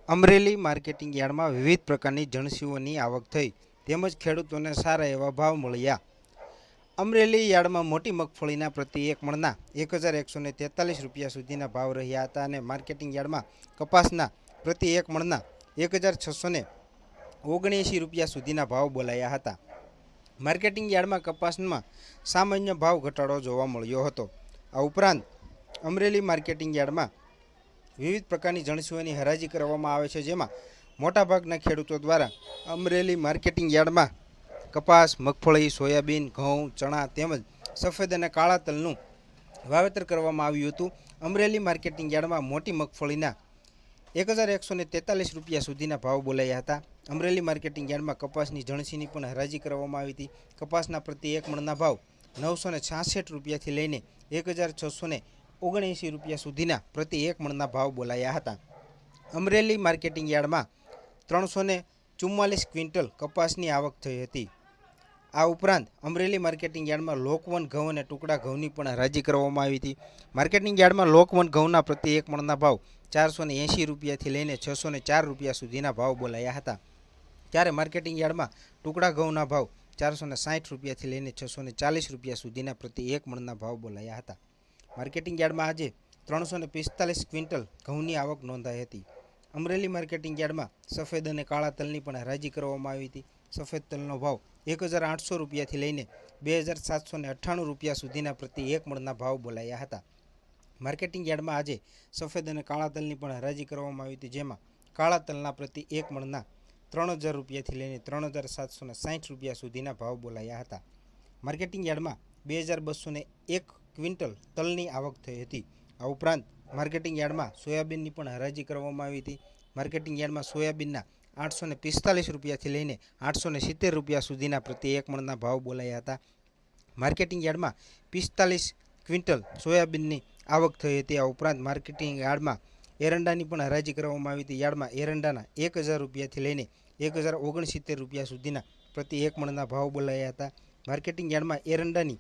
Amreli marketing યાર્ડમાં વિવિધ પ્રકારની જણસીઓની આવક થઈ તેમજ ખેડૂતોને સારા એવા ભાવ મળ્યા। અમરેલી યાર્ડમાં મોટી મગફળીના પ્રતિ એક મણના 1143 રૂપિયા સુધીના ભાવ રહ્યા હતા અને માર્કેટિંગ યાર્ડમાં કપાસના પ્રતિ એક મણના 1679 રૂપિયા સુધીના ભાવ બોલાયા હતા। માર્કેટિંગ યાર્ડમાં કપાસમાં સામાન્ય ભાવ ઘટાડો જોવા મળ્યો હતો। આ ઉપરાંત અમરેલી માર્કેટિંગ યાર્ડમાં વિવિધ પ્રકારની જણસીઓની હરાજી કરવામાં આવે છે, જેમાં મોટાભાગના ખેડૂતો દ્વારા અમરેલી માર્કેટિંગ યાર્ડમાં કપાસ, મગફળી, સોયાબીન, ઘઉં, ચણા તેમજ સફેદ અને કાળા તલનું વાવેતર કરવામાં આવ્યું હતું। અમરેલી માર્કેટિંગ યાર્ડમાં મોટી મગફળીના 1143 રૂપિયા સુધીના ભાવ બોલાયા હતા। અમરેલી માર્કેટિંગ યાર્ડમાં કપાસની જણસીની પણ હરાજી કરવામાં આવી હતી। કપાસના પ્રતિ એક મણના ભાવ 966 રૂપિયાથી લઈને 1679 રૂપિયા સુધીના પ્રતિ એક મણના ભાવ બોલાયા હતા। અમરેલી માર્કેટિંગ યાર્ડમાં 344 ક્વિન્ટલ કપાસની આવક થઈ હતી। આ ઉપરાંત અમરેલી માર્કેટિંગ યાર્ડમાં લોકવન ઘઉં અને ટુકડા ઘઉંની પણ હરાજી કરવામાં આવી હતી। માર્કેટિંગ યાર્ડમાં લોકવન ઘઉંના પ્રતિ એક મણના ભાવ 480 રૂપિયાથી લઈને 604 રૂપિયા સુધીના ભાવ બોલાયા હતા, ત્યારે માર્કેટિંગ યાર્ડમાં ટુકડા ઘઉંના ભાવ 460 રૂપિયાથી લઈને 640 રૂપિયા સુધીના પ્રતિ એક મણના ભાવ બોલાયા હતા। માર્કેટિંગ યાર્ડમાં આજે 345 ક્વિન્ટલ ઘઉંની આવક નોંધાઈ હતી। અમરેલી માર્કેટિંગ યાર્ડમાં સફેદ અને કાળા તલની પણ હરાજી કરવામાં આવી હતી। સફેદ તલનો ભાવ 1800 રૂપિયાથી લઈને 2798 રૂપિયા સુધીના પ્રતિ એક મણના ભાવ બોલાયા હતા। માર્કેટિંગ યાર્ડમાં આજે સફેદ અને કાળા તલની પણ હરાજી કરવામાં આવી હતી, જેમાં કાળા તલના પ્રતિ એક મણના 3000 રૂપિયાથી લઈને 3760 રૂપિયા સુધીના ભાવ બોલાયા હતા। માર્કેટિંગ યાર્ડમાં 2201 ક્વિન્ટલ તલની આવક થઈ હતી। આ ઉપરાંત માર્કેટિંગ યાર્ડમાં સોયાબીનની પણ હરાજી કરવામાં આવી હતી। માર્કેટિંગ યાર્ડમાં સોયાબીનના 845 રૂપિયાથી લઈને 870 રૂપિયા સુધીના પ્રતિ એક મણના ભાવ બોલાયા હતા। માર્કેટિંગ યાર્ડમાં 45 ક્વિન્ટલ સોયાબીનની આવક થઈ હતી। આ ઉપરાંત માર્કેટિંગ યાર્ડમાં એરંડાની પણ હરાજી કરવામાં આવી હતી। યાર્ડમાં એરંડાના 1000 રૂપિયાથી લઈને 1069 રૂપિયા સુધીના પ્રતિ એક મણના ભાવ બોલાયા હતા। માર્કેટિંગ યાર્ડમાં એરંડાની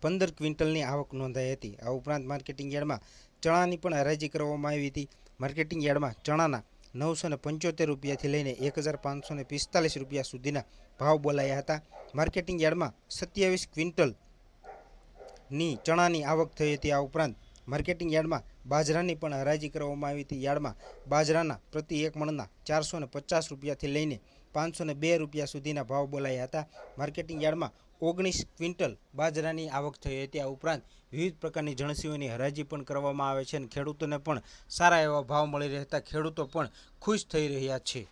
15 ક્વિન્ટલની આવક નોંધાઈ હતી। આ ઉપરાંત માર્કેટિંગ યાર્ડમાં ચણાની પણ હરાજી કરવામાં આવી હતી। માર્કેટિંગ યાર્ડમાં ચણાના 975 રૂપિયાથી લઈને 1545 રૂપિયા સુધીના ભાવ બોલાયા હતા। માર્કેટિંગ યાર્ડમાં 27 ક્વિન્ટલની ચણાની આવક થઈ હતી। આ ઉપરાંત માર્કેટિંગ યાર્ડમાં બાજરાની પણ હરાજી કરવામાં આવી હતી। યાર્ડમાં બાજરાના પ્રતિ એક મણના 450 રૂપિયાથી લઈને 502 રૂપિયા સુધીના ભાવ બોલાયા હતા। માર્કેટિંગ યાર્ડમાં 19 ક્વિન્ટલ બાજરાની આવક થઈ હતી। આ ઉપરાંત વિવિધ પ્રકારની જણસીઓની હરાજી પણ કરવામાં આવે છે અને ખેડૂતોને પણ સારા એવા ભાવ મળી રહેતા ખેડૂતો પણ ખુશ થઈ રહ્યા છે।